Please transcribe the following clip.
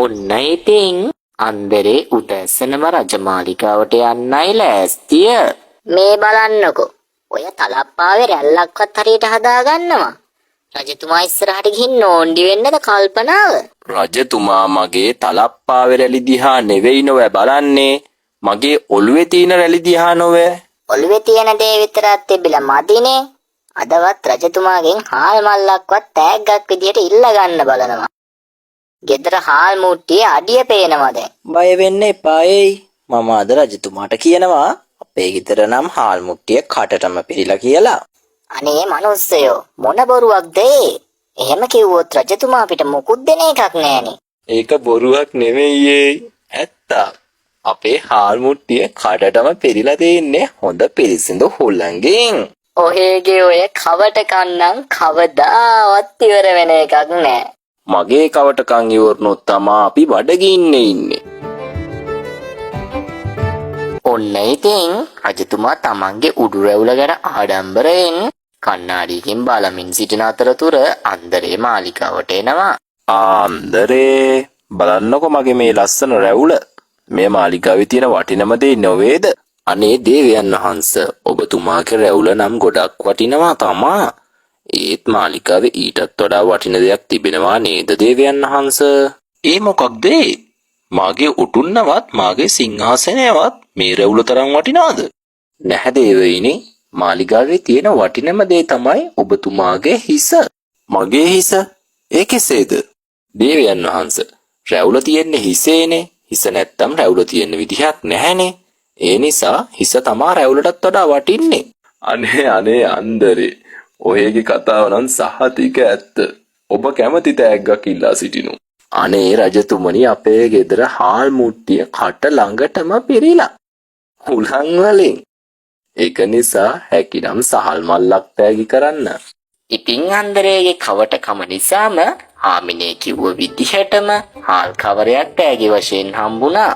ඔන්න ඉතින් අන්දරේ උදැසනම රජමාලිකාවට යන්නයි ලෑස්තිය. මේ බලන්නකෝ. ඔය තලප්පාවේ රැල්ලක්වත් හරියට හදාගන්නවා. රජතුමා ඉස්සරහට ගිහින් නෝන්ඩි වෙන්නද කල්පනාව? රජතුමා මගේ තලප්පාවේ රැලි දිහා නෙවෙයි නොවැ බලන්නේ. මගේ ඔළුවේ තියෙන රැලි දිහා නොවැ. ඔළුවේ තියෙන දේ විතරක් තිබිලා මදිනේ. අදවත් රජතුමාගෙන් හාල් මල්ලක්වත් තෑග්ගක් විදියට ඉල්ල ගන්න බලනවා. ගෙදර හාල් මුට්ටියේ අඩිය පේනවා දැන්. බය වෙන්න එපායි. මම අද රජතුමාට කියනවා අපේ ගෙදර නම් හාල් මුට්ටිය කටටම පිරීලා කියලා. අනේ මනුස්සයෝ මොන බොරුවක්ද ඒ? එහෙම කිව්වොත් රජතුමා අපිට මුකුත් දෙන එකක් නෑනේ. ඒක බොරුවක් නෙවෙයි. ඇත්ත. අපේ හාල් මුට්ටිය කඩටම පෙරිලා තියෙන්නේ හොඳ පිරිසිදු හුළඟින්. ඔහේගේ ඔය කවට කන්නම් කවදාවත් ඉවර වෙන එකක් නෑ. මගේ කවටකන් ඉවරනොත් තමා අපි බඩගින්නේ ඉන්නේ. ඔන්න ඉතින් රජතුමා තමන්ගේ උඩු රැවුල ගැන ආඩම්බරයෙන් කණ්ණාඩියකින් බලමින් සිටින අතරතුර අන්දරේ මාලිකාවට එනවා. අන්දරේ බලන්නකො මගේ මේ ලස්සන රැවුල. මේ මාලිකාවේ තියෙන වටිනම දේ නොවේද? අනේ දේවයන් වහන්සේ ඔබතුමාගේ රැවුල නම් ගොඩක් වටිනවා තමා. ඒත් මාලිකාවේ ඊටත් වඩා වටින දෙයක් තිබෙනවා නේද දේවයන් වහන්සේ? ඒ මොකක්ද? මාගේ උටුන්නවත් මාගේ සිංහාසනයවත් මේ රැවුල තරම් වටිනවද? නැහැ දේවයිනි. මාලිගාවේ තියෙන වටිනම දේ තමයි ඔබතුමාගේ හිස. මගේ හිස? ඒ කෙසේද? දේවයන් වහන්සේ රැවුල තියෙන්නේ හිසේනේ. හිස නැත්තම් රැවුල තියෙන්න විදිහක් නැහැනේ. ඒ නිසා හිස තමා රැවුලටත් වඩා වටින්නේ. අනේ අන්දරේ. ඔයගේ කතාව නම් සහතික ඇත්ත. ඔබ කැමති තෑග්ගක් ඉල්ලා සිටිනු. අනේ රජතුමනි අපේ ගෙදර හාල් මුට්ටිය කට ළඟටම පිරීලා. හුළං වලින්. ඒක නිසා හැකිනම් සහල් මල්ලක් තෑගි කරන්න. ඉතින් අන්දරේගේ කවටකම නිසාම හාමිනේ කිව්ව විදිහටම හාල් කවරයක් තෑගි වශයෙන් හම්බුණා.